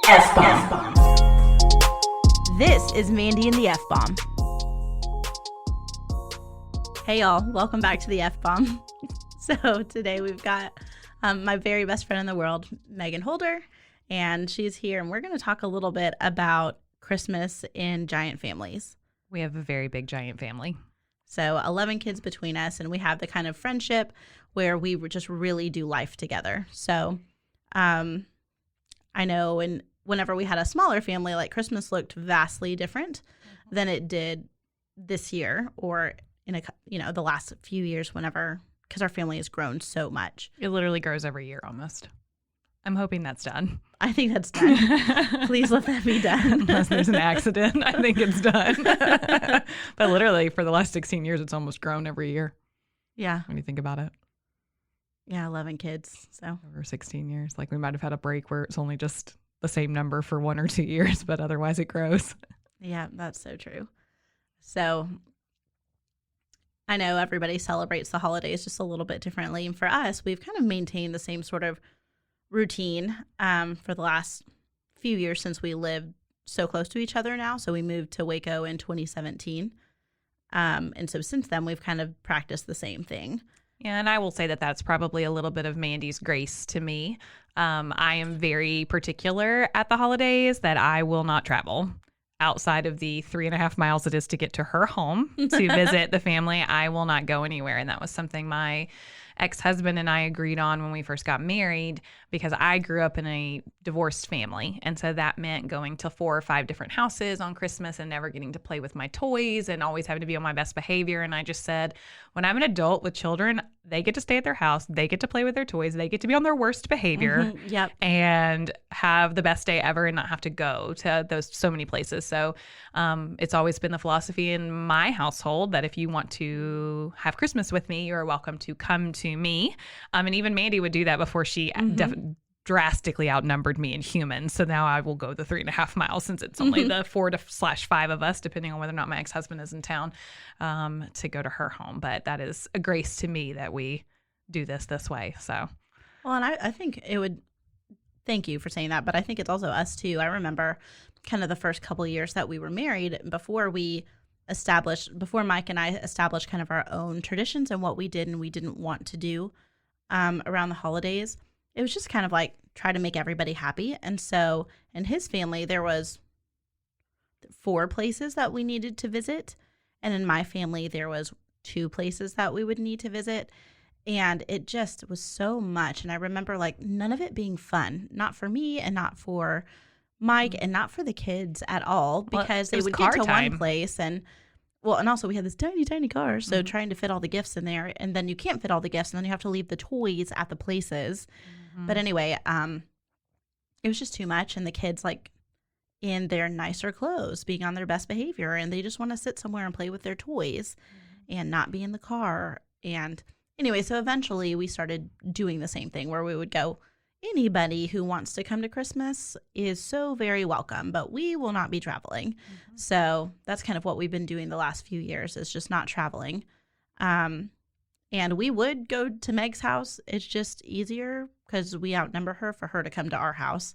F-bomb. This is Mandy and the F-bomb. Hey y'all, welcome back to the F-bomb. So today we've got my very best friend in the world, Megan Holder, and she's here, and we're going to talk a little bit about Christmas in giant families. We have a very big giant family. So 11 kids between us, and we have the kind of friendship where we just really do life together. So I know whenever we had a smaller family, like Christmas looked vastly different than it did this year or in the last few years because our family has grown so much. It literally grows every year almost. I'm hoping that's done. I think that's done. Please let that be done. Unless there's an accident, I think it's done. But literally for the last 16 years, it's almost grown every year. Yeah. When you think about it. Yeah, 11 kids. So over 16 years. Like we might have had a break where it's only just the same number for 1 or 2 years, but otherwise it grows. Yeah, that's so true. So I know everybody celebrates the holidays just a little bit differently. And for us, we've kind of maintained the same sort of routine for the last few years since we lived so close to each other now. So we moved to Waco in 2017. And so since then, we've kind of practiced the same thing. Yeah, and I will say that that's probably a little bit of Mandy's grace to me. I am very particular at the holidays that I will not travel outside of the 3.5 miles it is to get to her home to visit the family. I will not go anywhere. And that was something my ex-husband and I agreed on when we first got married, because I grew up in a divorced family. And so that meant going to 4 or 5 different houses on Christmas and never getting to play with my toys and always having to be on my best behavior. And I just said, when I'm an adult with children, they get to stay at their house. They get to play with their toys. They get to be on their worst behavior and have the best day ever and not have to go to so many places. So it's always been the philosophy in my household that if you want to have Christmas with me, you're welcome to come to me. And even Mandy would do that before she drastically outnumbered me in humans. So now I will go the 3.5 miles since it's only the 4/5 of us, depending on whether or not my ex-husband is in town, to go to her home. But that is a grace to me that we do this way. So, well, and I think it would, thank you for saying that, but I think it's also us too. I remember kind of the first couple of years that we were married before Mike and I established kind of our own traditions and what we did and we didn't want to do around the holidays. It was just kind of like try to make everybody happy. And so in his family, there was 4 places that we needed to visit. And in my family, there was 2 places that we would need to visit. And it just was so much. And I remember like none of it being fun, not for me and not for Mike and not for the kids at all, because they would get to one place and also we had this tiny, tiny car. So trying to fit all the gifts in there, and then you can't fit all the gifts, and then you have to leave the toys at the places. But anyway, it was just too much. And the kids like in their nicer clothes, being on their best behavior, and they just want to sit somewhere and play with their toys and not be in the car. And anyway, so eventually we started doing the same thing where we would go, anybody who wants to come to Christmas is so very welcome, but we will not be traveling. So that's kind of what we've been doing the last few years, is just not traveling. And we would go to Meg's house. It's just easier because we outnumber her for her to come to our house.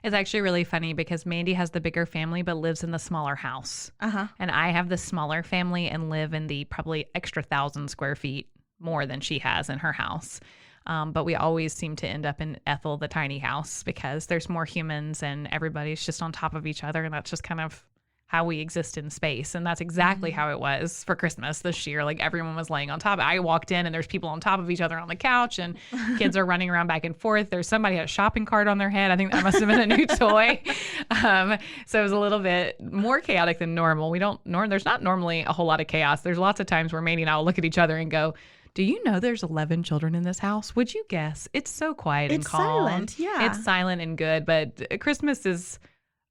It's actually really funny because Mandy has the bigger family but lives in the smaller house. And I have the smaller family and live in the probably extra 1,000 square feet more than she has in her house. But we always seem to end up in Ethel, the tiny house, because there's more humans and everybody's just on top of each other. And that's just kind of how we exist in space. And that's exactly how it was for Christmas this year. Like everyone was laying on top. I walked in and there's people on top of each other on the couch and kids are running around back and forth. There's somebody had a shopping cart on their head. I think that must have been a new toy. So it was a little bit more chaotic than normal. There's not normally a whole lot of chaos. There's lots of times where Mandy and I will look at each other and go, do you know there's 11 children in this house? Would you guess? It's so quiet and calm. It's silent, yeah. It's silent and good, but Christmas is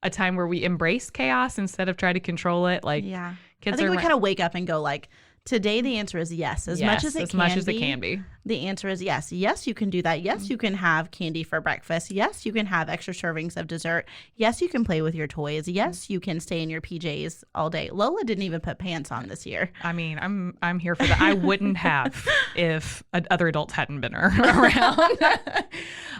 a time where we embrace chaos instead of try to control it. Like, yeah. Kids I think are we kind of wake up and go like, Today, the answer is yes. As much as it can be. The answer is yes. Yes, you can do that. Yes, you can have candy for breakfast. Yes, you can have extra servings of dessert. Yes, you can play with your toys. Yes, you can stay in your PJs all day. Lola didn't even put pants on this year. I mean, I'm here for that. I wouldn't have if other adults hadn't been around.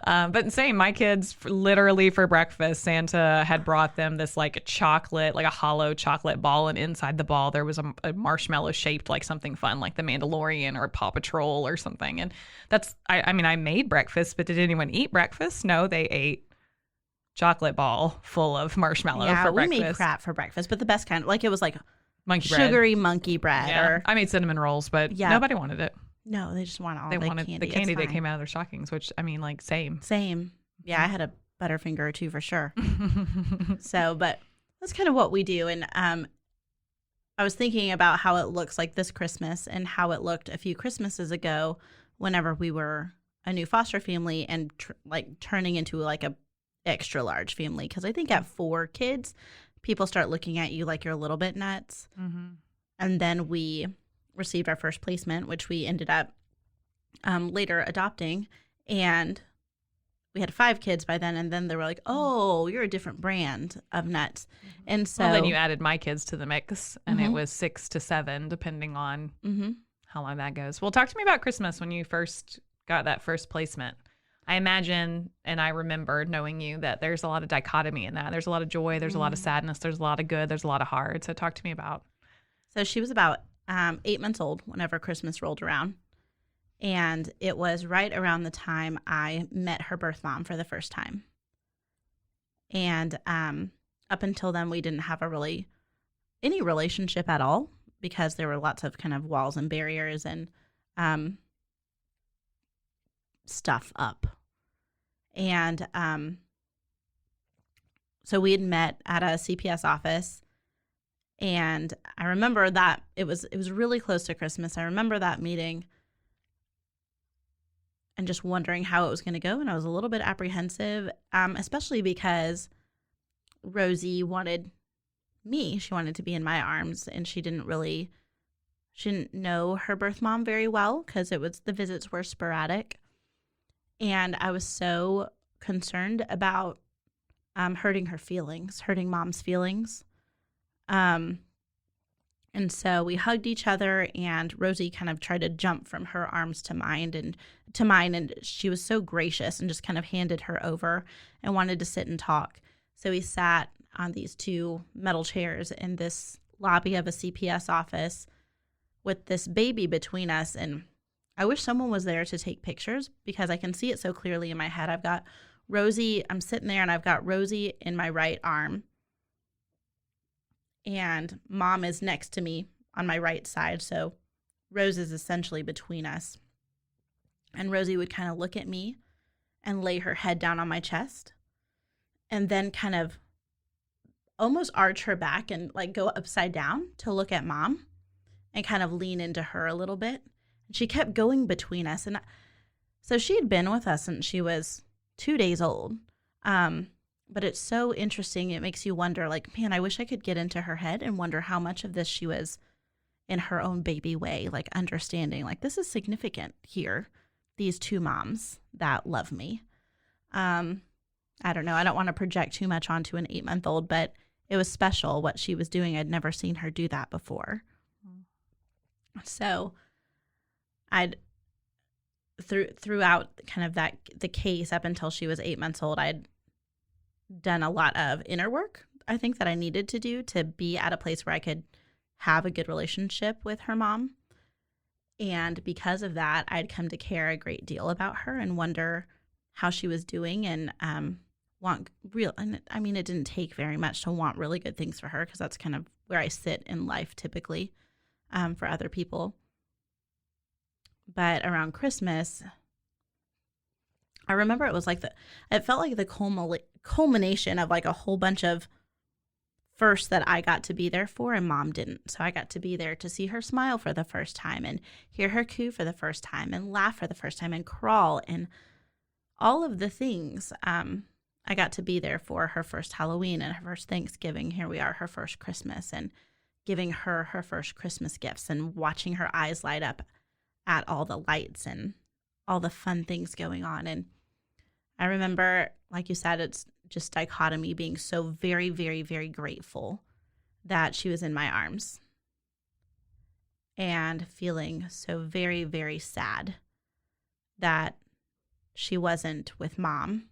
But same, my kids literally for breakfast, Santa had brought them this like chocolate, like a hollow chocolate ball, and inside the ball there was a marshmallow shaped like something fun, like the Mandalorian or Paw Patrol or something. And that's, I mean, I made breakfast, but did anyone eat breakfast? No, they ate chocolate ball full of marshmallow for breakfast. We made crap for breakfast, but the best kind. Like it was like sugary monkey bread. Yeah. Or I made cinnamon rolls, but nobody wanted it. No, they just wanted they wanted the candy that came out of their stockings, which I mean, like same. Yeah, I had a Butterfinger or two for sure. So, but that's kind of what we do. And I was thinking about how it looks like this Christmas and how it looked a few Christmases ago whenever we were a new foster family and turning into like a extra large family. Because I think at 4 kids, people start looking at you like you're a little bit nuts. Mm-hmm. And then we received our first placement, which we ended up later adopting. And we had 5 kids by then, and then they were like, "Oh, you're a different brand of nuts." And so then you added my kids to the mix, and it was 6 to 7, depending on how long that goes. Well, talk to me about Christmas when you first got that first placement. I imagine, and I remember knowing you, that there's a lot of dichotomy in that. There's a lot of joy, there's a lot of sadness, there's a lot of good, there's a lot of hard. So talk to me about. So she was about 8 months old whenever Christmas rolled around. And it was right around the time I met her birth mom for the first time. And up until then, we didn't have any relationship at all because there were lots of kind of walls and barriers and stuff up. And so we had met at a CPS office. And I remember that it was really close to Christmas. I remember that meeting and just wondering how it was going to go. And I was a little bit apprehensive, especially because Rosie wanted me. She wanted to be in my arms, and she didn't know her birth mom very well because the visits were sporadic. And I was so concerned about hurting mom's feelings. And so we hugged each other, and Rosie kind of tried to jump from her arms to mine, and she was so gracious and just kind of handed her over and wanted to sit and talk. So we sat on these 2 metal chairs in this lobby of a CPS office with this baby between us. And I wish someone was there to take pictures because I can see it so clearly in my head. I've got Rosie, I'm sitting there, and I've got Rosie in my right arm. And mom is next to me on my right side. So Rose is essentially between us. And Rosie would kind of look at me and lay her head down on my chest and then kind of almost arch her back and like go upside down to look at mom and kind of lean into her a little bit. And she kept going between us. And so she had been with us since she was 2 days old. But it's so interesting. It makes you wonder, like, man, I wish I could get into her head and wonder how much of this she was in her own baby way, like understanding, like, this is significant here. These 2 moms that love me. I don't know. I don't want to project too much onto an 8-month-old, but it was special what she was doing. I'd never seen her do that before. So throughout kind of the case up until she was 8 months old, I'd done a lot of inner work, I think, that I needed to do to be at a place where I could have a good relationship with her mom. And because of that, I'd come to care a great deal about her and wonder how she was doing and want real. And I mean, it didn't take very much to want really good things for her because that's kind of where I sit in life typically for other people. But around Christmas, I remember it was like it felt like the culmination of like a whole bunch of firsts that I got to be there for and mom didn't. So I got to be there to see her smile for the first time and hear her coo for the first time and laugh for the first time and crawl and all of the things. I got to be there for her first Halloween and her first Thanksgiving. Here we are, her first Christmas, and giving her her first Christmas gifts and watching her eyes light up at all the lights and all the fun things going on. And I remember, like you said, it's just dichotomy, being so very, very, very grateful that she was in my arms and feeling so very, very sad that she wasn't with mom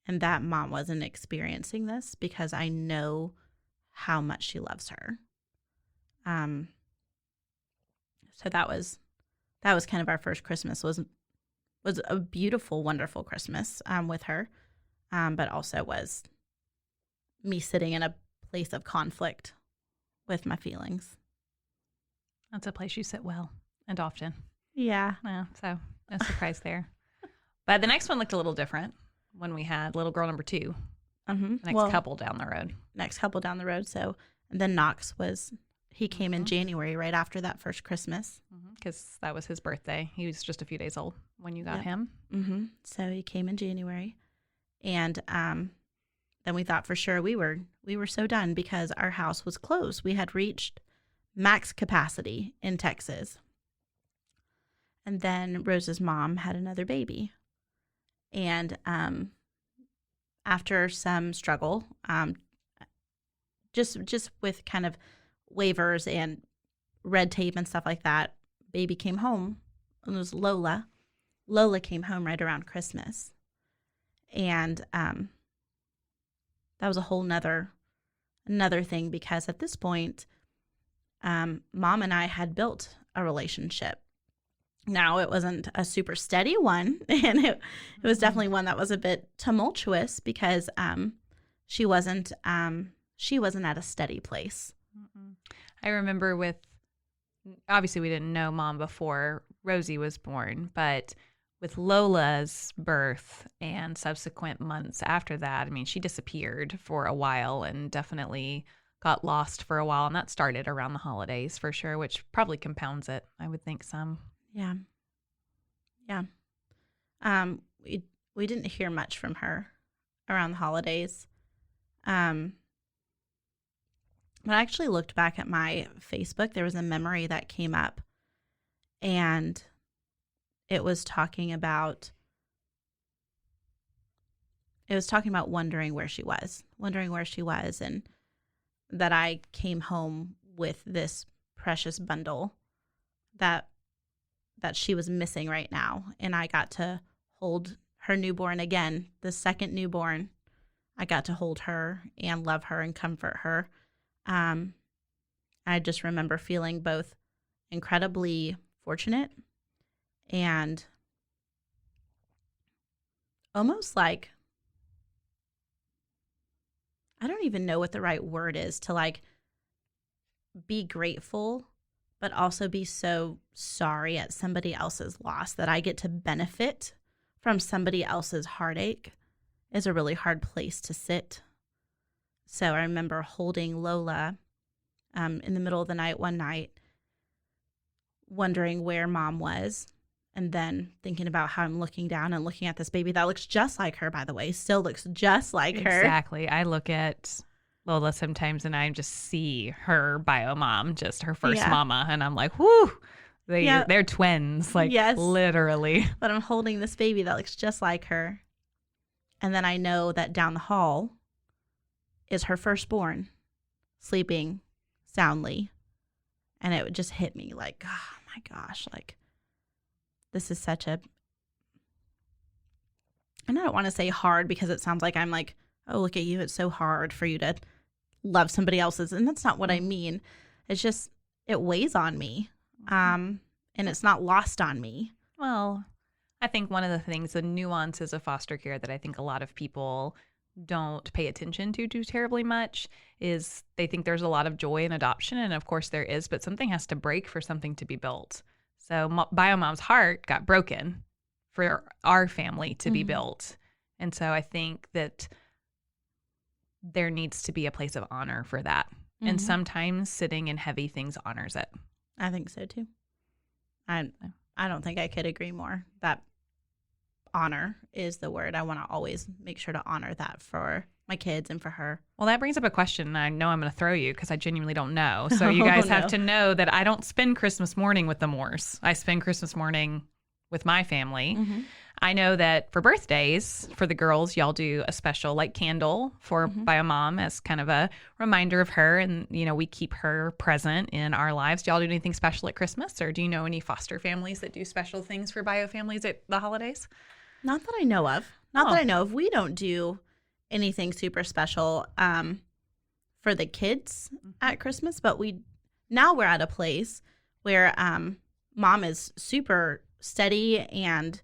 and that mom wasn't experiencing this, because I know how much she loves her. So that was kind of our first Christmas, was a beautiful, wonderful Christmas with her, but also was me sitting in a place of conflict with my feelings. That's a place you sit well and often. Yeah. So no surprise there. But the next one looked a little different when we had little girl number 2. Mm-hmm. The next couple down the road. So, and then Knox he came in January, right after that first Christmas. Because that was his birthday. He was just a few days old when you got him. Mm-hmm. So he came in January. And then we thought for sure we were so done, because our house was closed. We had reached max capacity in Texas. And then Rose's mom had another baby. And after some struggle, just with kind of waivers and red tape and stuff like that, baby came home. And it was Lola. Lola came home right around Christmas. And that was a whole another thing, because at this point, mom and I had built a relationship. Now, it wasn't a super steady one, and it was definitely one that was a bit tumultuous, because she wasn't at a steady place. I remember obviously we didn't know mom before Rosie was born, but with Lola's birth and subsequent months after that, I mean, she disappeared for a while and definitely got lost for a while. And that started around the holidays for sure, which probably compounds it, I would think some. Yeah. Yeah. We didn't hear much from her around the holidays. But I actually looked back at my Facebook. There was a memory that came up, and it was talking about wondering where she was, and that I came home with this precious bundle that she was missing right now. And I got to hold her newborn again, the second newborn. I got to hold her and love her and comfort her. I just remember feeling both incredibly fortunate and almost like, I don't even know what the right word is, to like be grateful, but also be so sorry at somebody else's loss, that I get to benefit from somebody else's heartache is a really hard place to sit. So I remember holding Lola in the middle of the night one night, wondering where mom was, and then thinking about how I'm looking down and looking at this baby that looks just like her, by the way, still looks just like her. Exactly. I look at Lola sometimes and I just see her bio mom, just her first mama, and I'm like, whoo, they're twins, like literally. But I'm holding this baby that looks just like her. And then I know that down the hall is her firstborn sleeping soundly. And it would just hit me like, oh my gosh, like this is such a, and I don't want to say hard, because it sounds like I'm like, oh, look at you, it's so hard for you to love somebody else's. And that's not what I mean. It's just, it weighs on me. And it's not lost on me. Well, I think one of the things, the nuances of foster care that I think a lot of people don't pay attention to too terribly much, is they think there's a lot of joy in adoption. And of course there is, but something has to break for something to be built. So Biomom's heart got broken for our family to be built. And so I think that there needs to be a place of honor for that. And sometimes sitting in heavy things honors it. I think so too. I don't think I could agree more. That honor is the word. I want to always make sure to honor that for my kids and for her. Well, that brings up a question. I know I'm going to throw you because I genuinely don't know. So you guys have to know that I don't spend Christmas morning with the Moores. I spend Christmas morning with my family. Mm-hmm. I know that for birthdays, for the girls, y'all do a special like candle by a mom as kind of a reminder of her. And, you know, we keep her present in our lives. Do y'all do anything special at Christmas? Or do you know any foster families that do special things for bio families at the holidays? Not that I know of. Not that I know of. We don't do anything super special for the kids at Christmas, but now we're at a place where mom is super steady and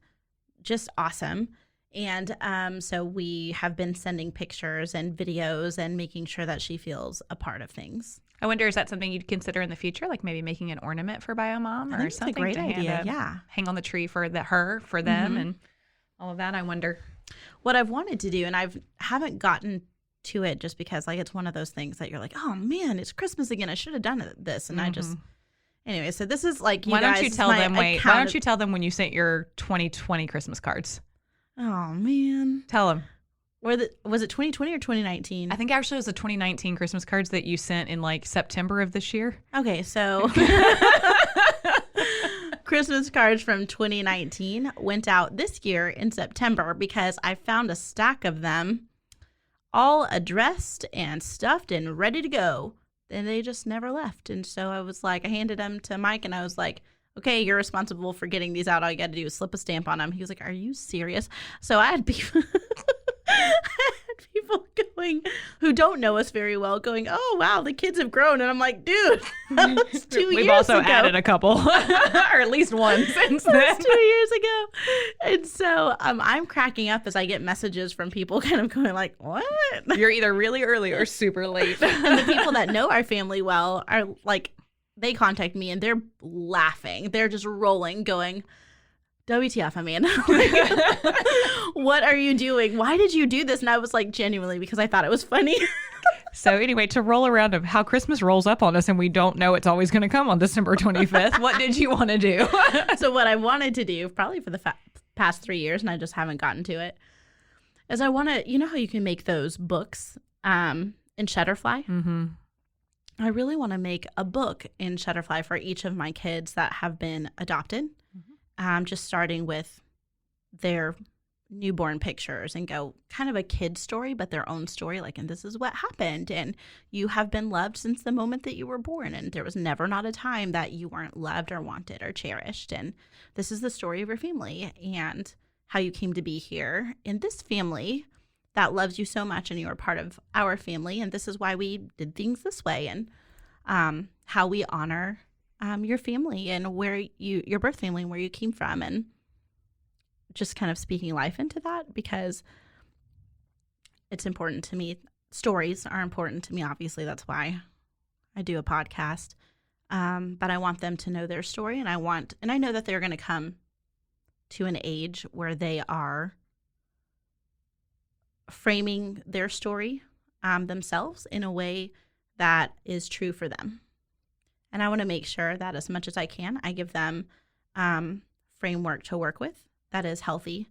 just awesome. And so we have been sending pictures and videos and making sure that she feels a part of things. I wonder, is that something you'd consider in the future? Like maybe making an ornament for Bio Mom or something? It's a great idea, yeah. Hang on the tree for for them and all of that, I wonder. What I've wanted to do, and haven't gotten to it just because like it's one of those things that you're like, oh man, it's Christmas again. I should have done this. And I just... Anyway, so this is like why don't you tell them when you sent your 2020 Christmas cards? Oh man. Tell them. Was it 2020 or 2019? I think actually it was the 2019 Christmas cards that you sent in like September of this year. Okay, so Christmas cards from 2019 went out this year in September because I found a stack of them all addressed and stuffed and ready to go. And they just never left. And so I was like, I handed them to Mike and I was like, okay, you're responsible for getting these out. All you got to do is slip a stamp on them. He was like, are you serious? So I had people, going who don't know us very well going, oh, wow, the kids have grown. And I'm like, dude, that was 2 years ago. We've also added a couple, or at least one since then. That was 2 years ago. And so I'm cracking up as I get messages from people kind of going like, what? You're either really early or super late. And the people that know our family well are like, they contact me and they're laughing. They're just rolling, going, WTF, Amanda. What are you doing? Why did you do this? And I was like, genuinely, because I thought it was funny. So anyway, to roll around of how Christmas rolls up on us and we don't know it's always going to come on December 25th, what did you want to do? So what I wanted to do, probably for the past 3 years, and I just haven't gotten to it, is I want to, you know how you can make those books in Shutterfly? Mm-hmm. I really want to make a book in Shutterfly for each of my kids that have been adopted. Just starting with their newborn pictures and go kind of a kid story, but their own story. Like, and this is what happened. And you have been loved since the moment that you were born. And there was never not a time that you weren't loved or wanted or cherished. And this is the story of your family and how you came to be here in this family that loves you so much. And you are part of our family. And this is why we did things this way. And how we honor your family and your birth family and where you came from, and just kind of speaking life into that because it's important to me. Stories are important to me. Obviously, that's why I do a podcast. But I want them to know their story, and I know that they're going to come to an age where they are framing their story themselves in a way that is true for them. And I want to make sure that as much as I can, I give them framework to work with that is healthy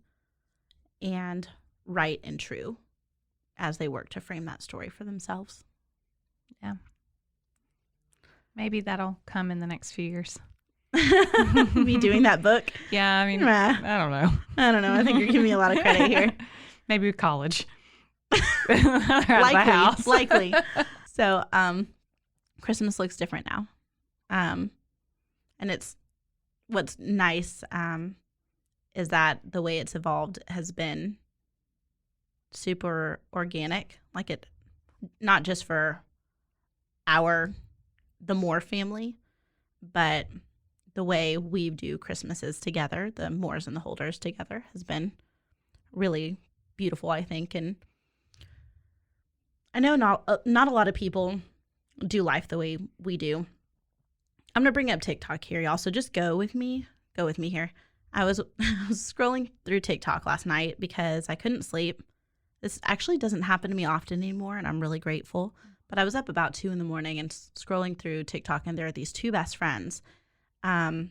and right and true as they work to frame that story for themselves. Yeah. Maybe that'll come in the next few years. Me doing that book? Yeah, I mean, I don't know. I think you're giving me a lot of credit here. Maybe college. Likely. So Christmas looks different now. And it's what's nice is that the way it's evolved has been super organic. Like it, not just for the Moore family, but the way we do Christmases together, the Moores and the Holders together, has been really beautiful, I think. And I know not a lot of people do life the way we do. I'm going to bring up TikTok here, y'all, so just go with me here. I was scrolling through TikTok last night because I couldn't sleep. This actually doesn't happen to me often anymore, and I'm really grateful. But I was up about 2 a.m. and scrolling through TikTok, and there are these 2 best friends. And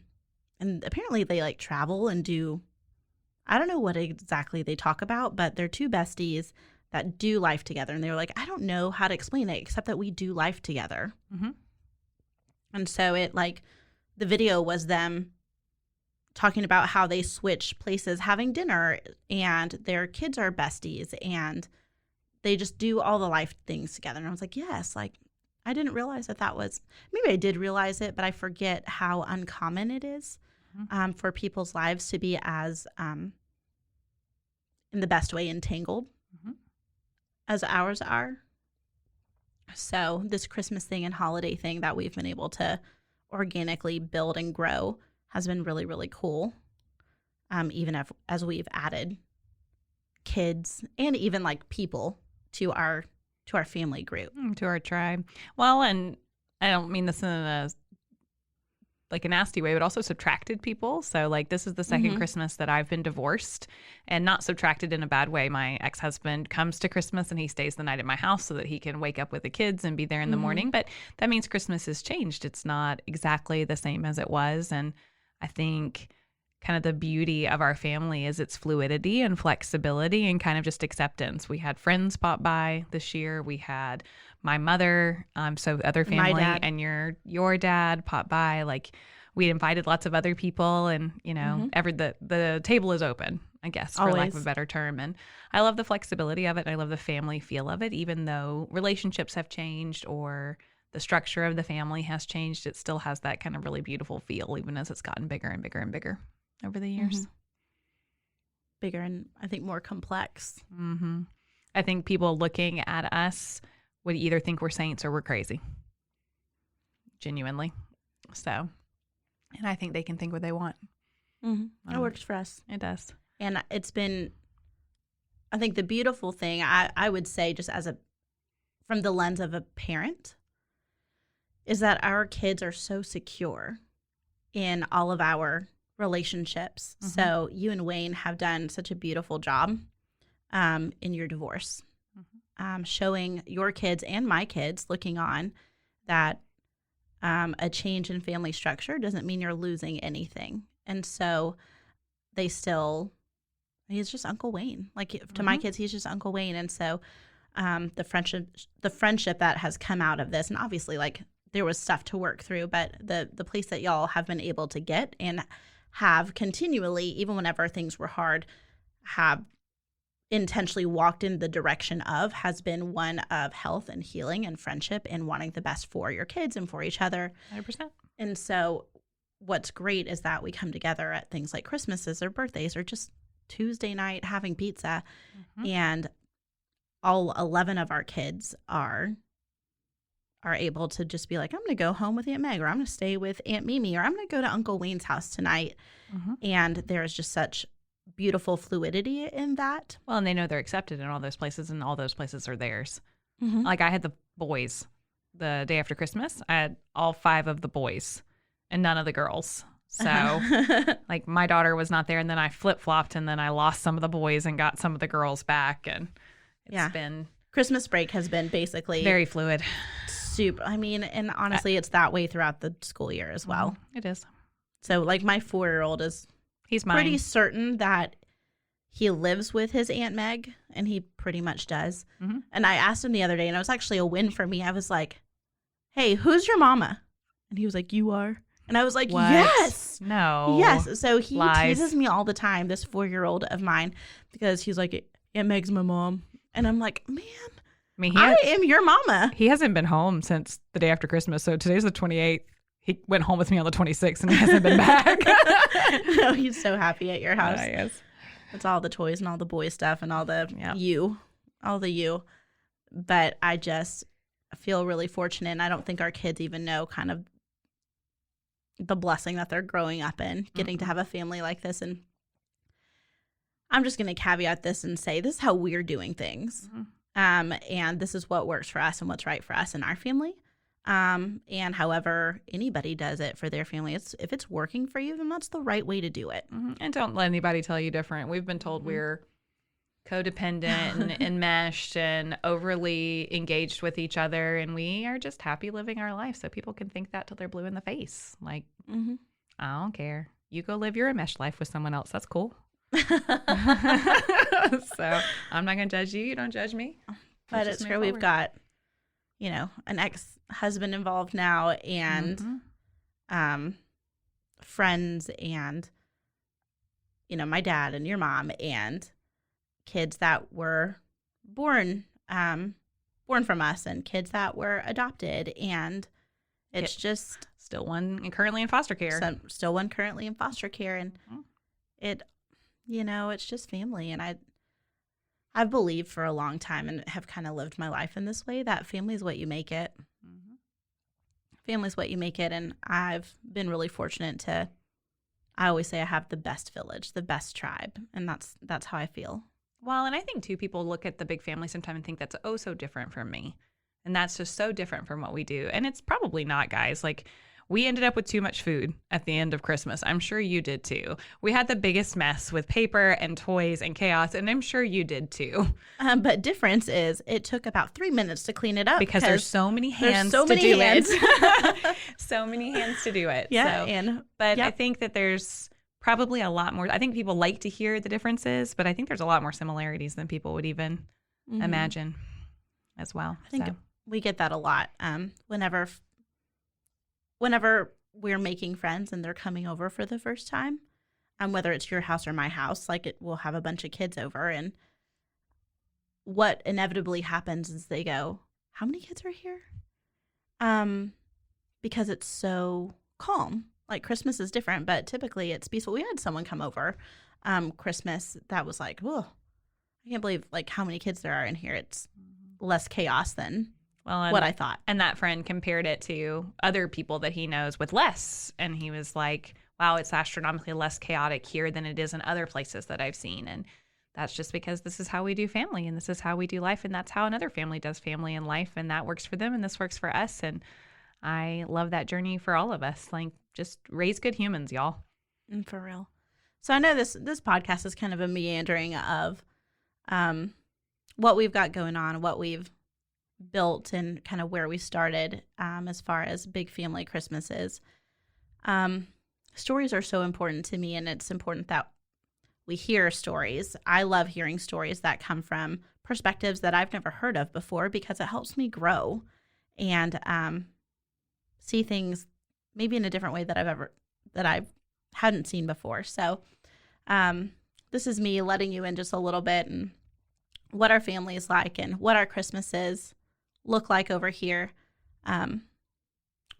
apparently they like travel and do, I don't know what exactly they talk about, but they're 2 besties that do life together. And they were like, I don't know how to explain it except that we do life together. Mm-hmm. And so the video was them talking about how they switch places having dinner, and their kids are besties, and they just do all the life things together. And I was like, yes, like I didn't realize that was, maybe I did realize it, but I forget how uncommon it is for people's lives to be as, in the best way, entangled as ours are. So this Christmas thing and holiday thing that we've been able to organically build and grow has been really, really cool. Even as we've added kids and even like people to our family group, to our tribe. Well, and I don't mean this in a nasty way, but also subtracted people. So like this is the second Christmas that I've been divorced, and not subtracted in a bad way. My ex-husband comes to Christmas and he stays the night at my house so that he can wake up with the kids and be there in the morning. But that means Christmas has changed. It's not exactly the same as it was. And I think kind of the beauty of our family is its fluidity and flexibility and kind of just acceptance. We had friends pop by this year. We had my mother, so other family, and your dad pop by. Like we invited lots of other people, and you know, the table is open, I guess, for lack of a better term. And I love the flexibility of it. I love the family feel of it, even though relationships have changed or the structure of the family has changed. It still has that kind of really beautiful feel, even as it's gotten bigger and bigger and bigger over the years. Bigger and I think more complex. I think people looking at us would either think we're saints or we're crazy. Genuinely. So, and I think they can think what they want. It works for us. It does. And it's been, I think the beautiful thing, I would say just from the lens of a parent, is that our kids are so secure in all of our relationships. So you and Wayne have done such a beautiful job in your divorce, showing your kids and my kids looking on that a change in family structure doesn't mean you're losing anything. And so he's just Uncle Wayne. Like to my kids, he's just Uncle Wayne. And so the friendship that has come out of this, and obviously like there was stuff to work through, but the place that y'all have been able to get and have continually, even whenever things were hard, have intentionally walked in the direction of, has been one of health and healing and friendship and wanting the best for your kids and for each other. 100%. And so what's great is that we come together at things like Christmases or birthdays or just Tuesday night having pizza, and all 11 of our kids are able to just be like, I'm going to go home with Aunt Meg, or I'm going to stay with Aunt Mimi, or I'm going to go to Uncle Wayne's house tonight. And there's just such beautiful fluidity in that. Well, and they know they're accepted in all those places, and all those places are theirs. Like I had the boys the day after Christmas. I had all 5 of the boys and none of the girls. So like my daughter was not there, and then I flip-flopped, and then I lost some of the boys and got some of the girls back. And it's been... Christmas break has been basically... very fluid. Super. I mean, and honestly, it's that way throughout the school year as well. It is. So like my 4-year-old he's mine. Pretty certain that he lives with his Aunt Meg, and he pretty much does. And I asked him the other day, and it was actually a win for me. I was like, hey, who's your mama? And he was like, you are. And I was like, what? Yes. No. Yes. So he Lies. teases me all the time, this 4-year-old of mine, because he's like, Aunt Meg's my mom. And I'm like, man, I am your mama. He hasn't been home since the day after Christmas. So today's the 28th. He went home with me on the 26th, and he hasn't been back. No, he's so happy at your house. Yes. It's all the toys and all the boy stuff and all the all the you. But I just feel really fortunate, and I don't think our kids even know kind of the blessing that they're growing up in, getting to have a family like this. And I'm just going to caveat this and say this is how we're doing things. And this is what works for us and what's right for us and our family. And however anybody does it for their family, if it's working for you, then that's the right way to do it. And don't let anybody tell you different. We've been told we're codependent and enmeshed and overly engaged with each other, and we are just happy living our life. So people can think that till they're blue in the face. Like, I don't care. You go live your enmeshed life with someone else. That's cool. So I'm not going to judge you. You don't judge me. But it's true. We've got, an ex-husband involved now, and friends, and, my dad and your mom, and kids that were born from us, and kids that were adopted, and it's just still one currently in foster care. Still one currently in foster care, and it's just family. And I've believed for a long time, and have kind of lived my life in this way, that family is what you make it. Mm-hmm. Family is what you make it, and I've been really fortunate I always say I have the best village, the best tribe, and that's how I feel. Well, and I think, too, people look at the big family sometimes and think that's so different from me. And that's just so different from what we do. And it's probably not, guys. Like, we ended up with too much food at the end of Christmas. I'm sure you did, too. We had the biggest mess with paper and toys and chaos, and I'm sure you did, too. But difference is it took about 3 minutes to clean it up. Because there's so many hands to do it. So many hands to do it. Yeah. But I think that there's probably a lot more. I think people like to hear the differences, but I think there's a lot more similarities than people would even imagine as well. I think we get that a lot. Whenever we're making friends and they're coming over for the first time, whether it's your house or my house, we'll have a bunch of kids over, and what inevitably happens is they go, "How many kids are here?" Because it's so calm. Like, Christmas is different, but typically it's peaceful. We had someone come over Christmas that was like, "Oh, I can't believe how many kids there are in here." It's less chaos than what I thought. And that friend compared it to other people that he knows with less. And he was like, wow, it's astronomically less chaotic here than it is in other places that I've seen. And that's just because this is how we do family, and this is how we do life. And that's how another family does family and life. And that works for them, and this works for us. And I love that journey for all of us. Just raise good humans, y'all. For real. So I know this podcast is kind of a meandering of what we've got going on, what we've built, and kind of where we started as far as big family Christmases. Stories are so important to me, and it's important that we hear stories. I love hearing stories that come from perspectives that I've never heard of before, because it helps me grow and see things maybe in a different way that I hadn't seen before. So this is me letting you in just a little bit, and what our family is like, and what our Christmases look like over here.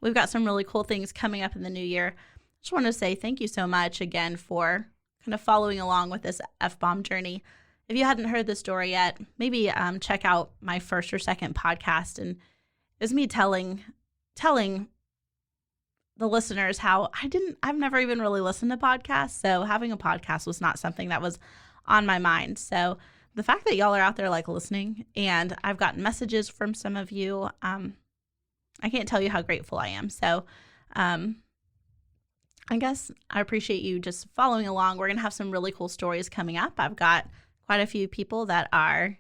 We've got some really cool things coming up in the new year. Just want to say thank you so much again for kind of following along with this F-bomb journey. If you hadn't heard the story yet, maybe check out my first or second podcast. And it was me telling the listeners how I've never even really listened to podcasts. So having a podcast was not something that was on my mind. So the fact that y'all are out there listening, and I've gotten messages from some of you, I can't tell you how grateful I am. So I guess I appreciate you just following along. We're going to have some really cool stories coming up. I've got quite a few people that are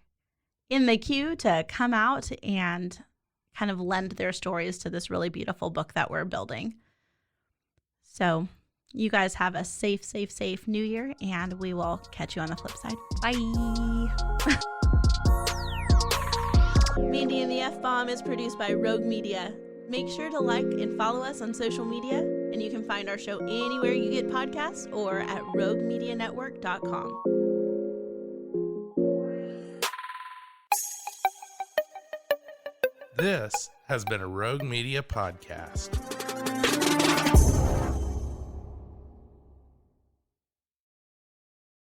in the queue to come out and kind of lend their stories to this really beautiful book that we're building. So you guys have a safe new year, and we will catch you on the flip side. Bye. Mandy and the F-Bomb is produced by Rogue Media. Make sure to like and follow us on social media, and you can find our show anywhere you get podcasts or at roguemedianetwork.com. This has been a Rogue Media podcast.